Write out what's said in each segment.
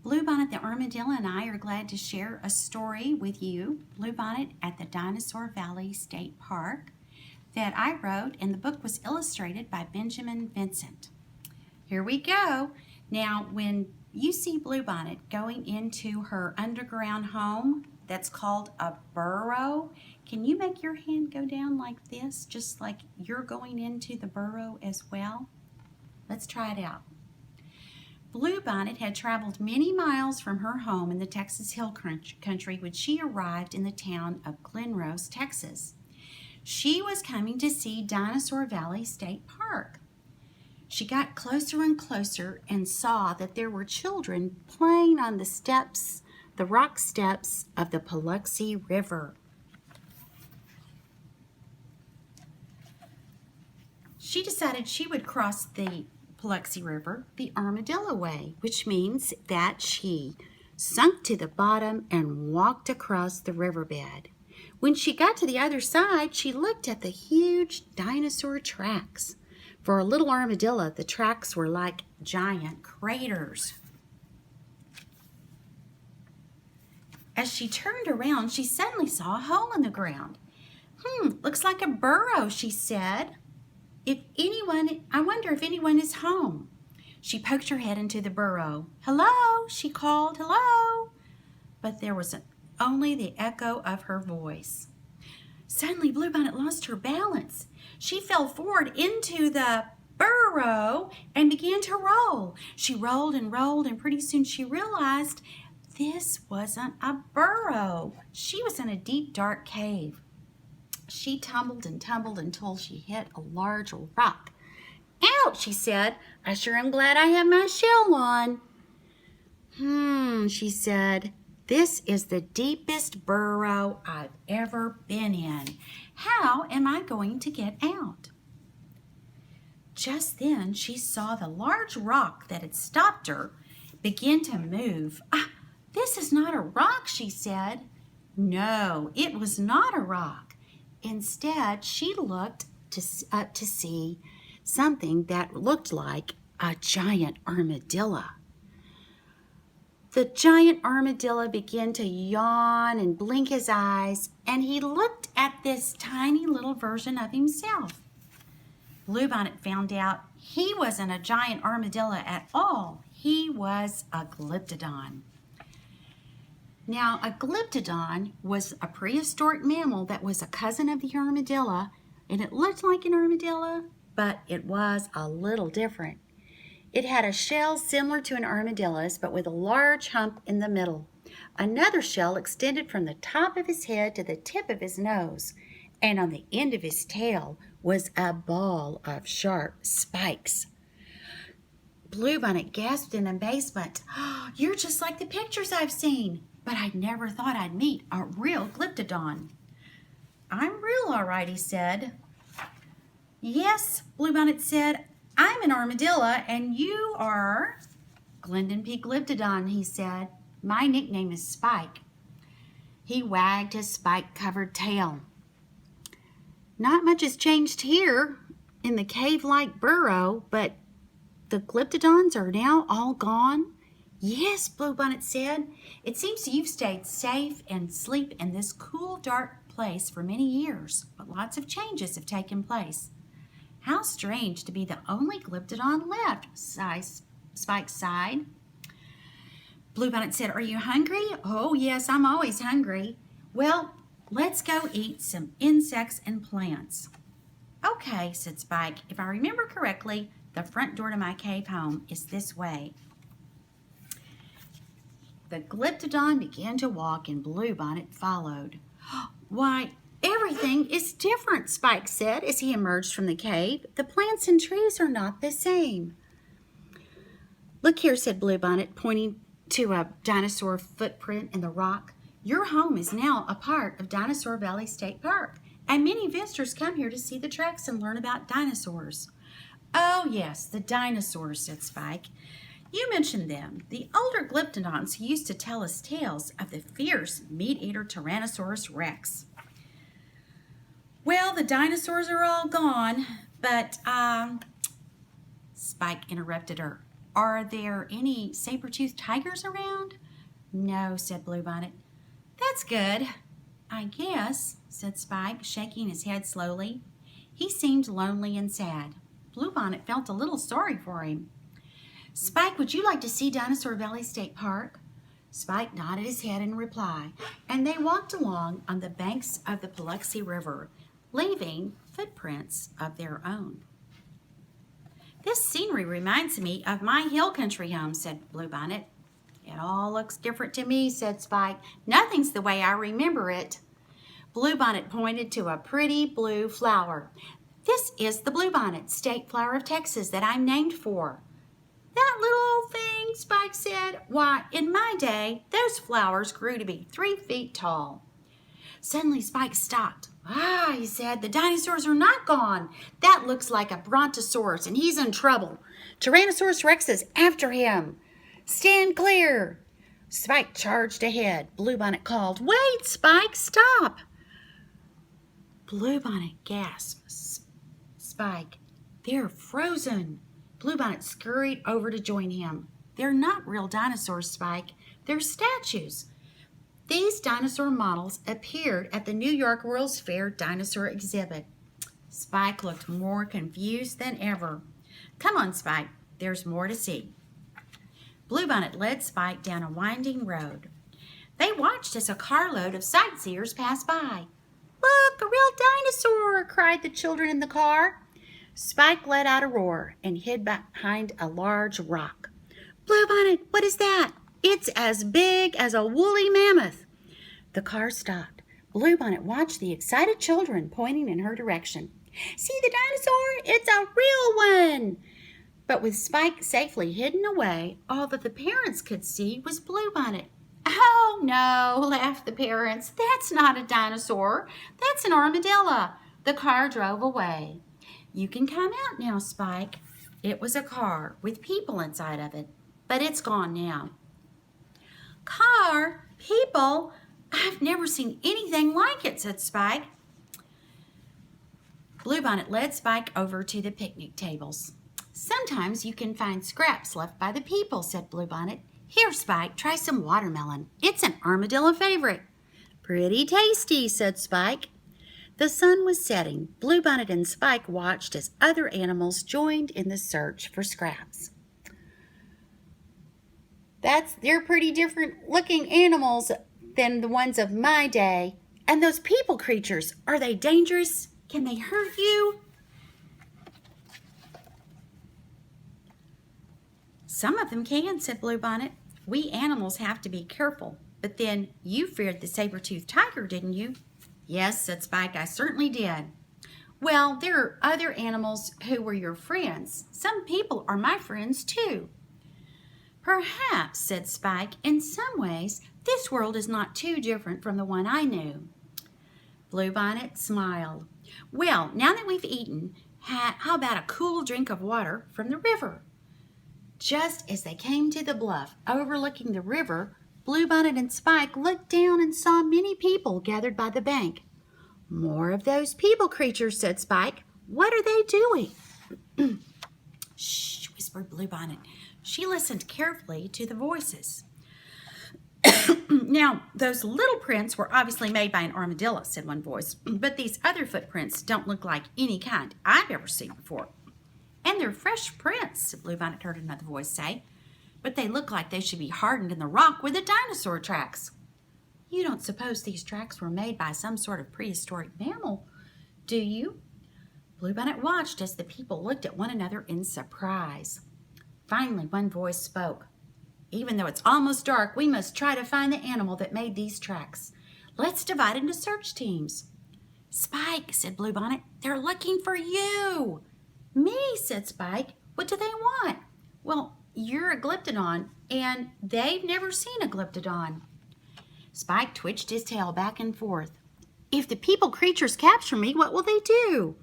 Bluebonnet the Armadillo and I are glad to share a story with you, Bluebonnet at the Dinosaur Valley State Park, that I wrote, and the book was illustrated by Benjamin Vincent. Here we go. Now, when you see Bluebonnet going into her underground home that's called a burrow, can you make your hand go down like this, just like you're going into the burrow as well? Let's try it out. Bluebonnet had traveled many miles from her home in the Texas Hill Country when she arrived in the town of Glen Rose, Texas. She was coming to see Dinosaur Valley State Park. She got closer and closer and saw that there were children playing on the steps, the rock steps of the Paluxy River. She decided she would cross the Paluxy River the armadillo way, which means that she sunk to the bottom and walked across the riverbed. When she got to the other side, she looked at the huge dinosaur tracks. For a little armadillo, the tracks were like giant craters. As she turned around, she suddenly saw a hole in the ground. Looks like a burrow, she said. I wonder if anyone is home. She poked her head into the burrow. Hello, she called, hello. But there was only the echo of her voice. Suddenly, Bluebonnet lost her balance. She fell forward into the burrow and began to roll. She rolled, and pretty soon she realized this wasn't a burrow. She was in a deep, dark cave. She tumbled and tumbled until she hit a large rock. Ouch, she said. I sure am glad I have my shell on. She said. This is the deepest burrow I've ever been in. How am I going to get out? Just then, she saw the large rock that had stopped her begin to move. This is not a rock, she said. No, it was not a rock. Instead, she looked up to see something that looked like a giant armadillo. The giant armadillo began to yawn and blink his eyes, and he looked at this tiny little version of himself. Bluebonnet found out he wasn't a giant armadillo at all. He was a glyptodon. Now, a glyptodon was a prehistoric mammal that was a cousin of the armadillo, and it looked like an armadillo, but it was a little different. It had a shell similar to an armadillo's, but with a large hump in the middle. Another shell extended from the top of his head to the tip of his nose, and on the end of his tail was a ball of sharp spikes. Bluebonnet gasped in amazement. You're just like the pictures I've seen. But I never thought I'd meet a real glyptodon. I'm real, all right, he said. Yes, Bluebonnet said, I'm an armadillo, and you are Glendon P. Glyptodon, he said. My nickname is Spike. He wagged his spike-covered tail. Not much has changed here in the cave-like burrow, but the glyptodons are now all gone. Yes, Bluebonnet said. It seems you've stayed safe and asleep in this cool, dark place for many years, but lots of changes have taken place. How strange to be the only glyptodon left, Spike sighed. Bluebonnet said, Are you hungry? Oh, yes, I'm always hungry. Well, let's go eat some insects and plants. Okay, said Spike. If I remember correctly, the front door to my cave home is this way. The glyptodon began to walk and Bluebonnet followed. Why, everything is different, Spike said as he emerged from the cave. The plants and trees are not the same. Look here, said Bluebonnet, pointing to a dinosaur footprint in the rock. Your home is now a part of Dinosaur Valley State Park, and many visitors come here to see the tracks and learn about dinosaurs. Oh, yes, the dinosaurs, said Spike. You mentioned them, the older glyptodons who used to tell us tales of the fierce meat-eater Tyrannosaurus Rex. Well, the dinosaurs are all gone, but, Spike interrupted her. Are there any saber-toothed tigers around? No, said Bluebonnet. That's good. I guess, said Spike, shaking his head slowly. He seemed lonely and sad. Bluebonnet felt a little sorry for him. Spike, would you like to see Dinosaur Valley State Park? Spike nodded his head in reply, and they walked along on the banks of the Paluxy River, leaving footprints of their own. This scenery reminds me of my hill country home, said Bluebonnet. It all looks different to me, said Spike. Nothing's the way I remember it. Bluebonnet pointed to a pretty blue flower. This is the bluebonnet, state flower of Texas, that I'm named for. That little old thing, Spike said. Why, in my day, those flowers grew to be 3 feet tall. Suddenly, Spike stopped. Ah, he said, the dinosaurs are not gone. That looks like a brontosaurus, and he's in trouble. Tyrannosaurus Rex is after him. Stand clear. Spike charged ahead. Bluebonnet called, Wait, Spike, stop. Bluebonnet gasped. Spike, they're frozen. Bluebonnet scurried over to join him. They're not real dinosaurs, Spike. They're statues. These dinosaur models appeared at the New York World's Fair dinosaur exhibit. Spike looked more confused than ever. Come on, Spike. There's more to see. Bluebonnet led Spike down a winding road. They watched as a carload of sightseers passed by. Look, a real dinosaur, cried the children in the car. Spike let out a roar and hid behind a large rock. Bluebonnet, what is that? It's as big as a woolly mammoth. The car stopped. Bluebonnet watched the excited children pointing in her direction. See the dinosaur? It's a real one. But with Spike safely hidden away, all that the parents could see was Bluebonnet. Oh, no, laughed the parents. That's not a dinosaur. That's an armadillo. The car drove away. You can come out now, Spike. It was a car with people inside of it, but it's gone now. Car? People? I've never seen anything like it, said Spike. Bluebonnet led Spike over to the picnic tables. Sometimes you can find scraps left by the people, said Bluebonnet. Here, Spike, try some watermelon. It's an armadillo favorite. Pretty tasty, said Spike. The sun was setting. Bluebonnet and Spike watched as other animals joined in the search for scraps. They're pretty different looking animals than the ones of my day. And those people creatures, are they dangerous? Can they hurt you? Some of them can, said Bluebonnet. We animals have to be careful. But then you feared the saber-toothed tiger, didn't you? Yes, said Spike, I certainly did. Well, there are other animals who were your friends. Some people are my friends too. Perhaps, said Spike, in some ways, this world is not too different from the one I knew. Bluebonnet smiled. Well, now that we've eaten, how about a cool drink of water from the river? Just as they came to the bluff overlooking the river, Bluebonnet and Spike looked down and saw many people gathered by the bank. More of those people creatures, said Spike. What are they doing? Shh, whispered Bluebonnet. She listened carefully to the voices. Now, those little prints were obviously made by an armadillo, said one voice, but these other footprints don't look like any kind I've ever seen before. And they're fresh prints, Bluebonnet heard another voice say, but they look like they should be hardened in the rock where the dinosaur tracks. You don't suppose these tracks were made by some sort of prehistoric mammal, do you? Bluebonnet watched as the people looked at one another in surprise. Finally, one voice spoke. Even though it's almost dark, we must try to find the animal that made these tracks. Let's divide into search teams. Spike, said Bluebonnet, they're looking for you. Me, said Spike. What do they want? Well, you're a glyptodon, and they've never seen a glyptodon. Spike twitched his tail back and forth. If the people creatures capture me, what will they do?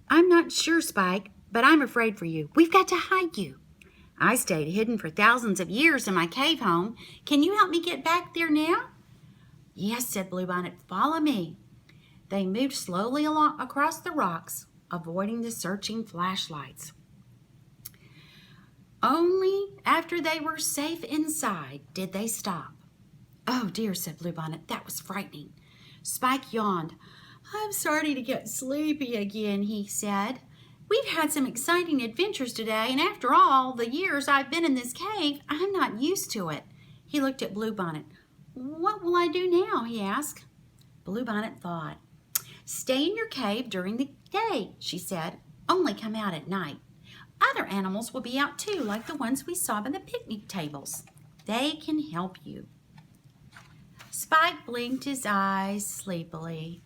I'm not sure, Spike, but I'm afraid for you. We've got to hide you. I stayed hidden for thousands of years in my cave home. Can you help me get back there now? Yes, said Bluebonnet. Follow me. They moved slowly along across the rocks, avoiding the searching flashlights. Only after they were safe inside did they stop. "Oh dear," said Bluebonnet, "that was frightening." Spike yawned. "I'm starting to get sleepy again," he said. "We've had some exciting adventures today, and after all the years I've been in this cave, I'm not used to it." He looked at Bluebonnet. "What will I do now?" he asked. Bluebonnet thought. "Stay in your cave during the day," she said. "Only come out at night. Other animals will be out too, like the ones we saw by the picnic tables. They can help you." Spike blinked his eyes sleepily.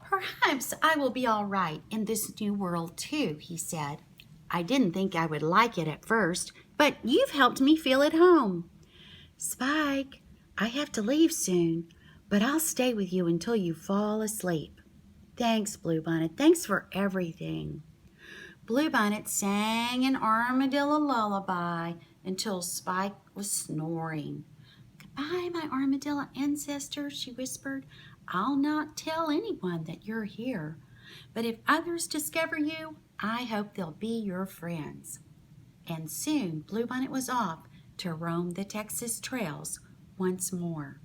"Perhaps I will be all right in this new world too," he said. "I didn't think I would like it at first, but you've helped me feel at home." "Spike, I have to leave soon, but I'll stay with you until you fall asleep." "Thanks, Bluebonnet. Thanks for everything." Bluebonnet sang an armadillo lullaby until Spike was snoring. "Goodbye, my armadillo ancestors," she whispered. "I'll not tell anyone that you're here, but if others discover you, I hope they'll be your friends." And soon Bluebonnet was off to roam the Texas trails once more.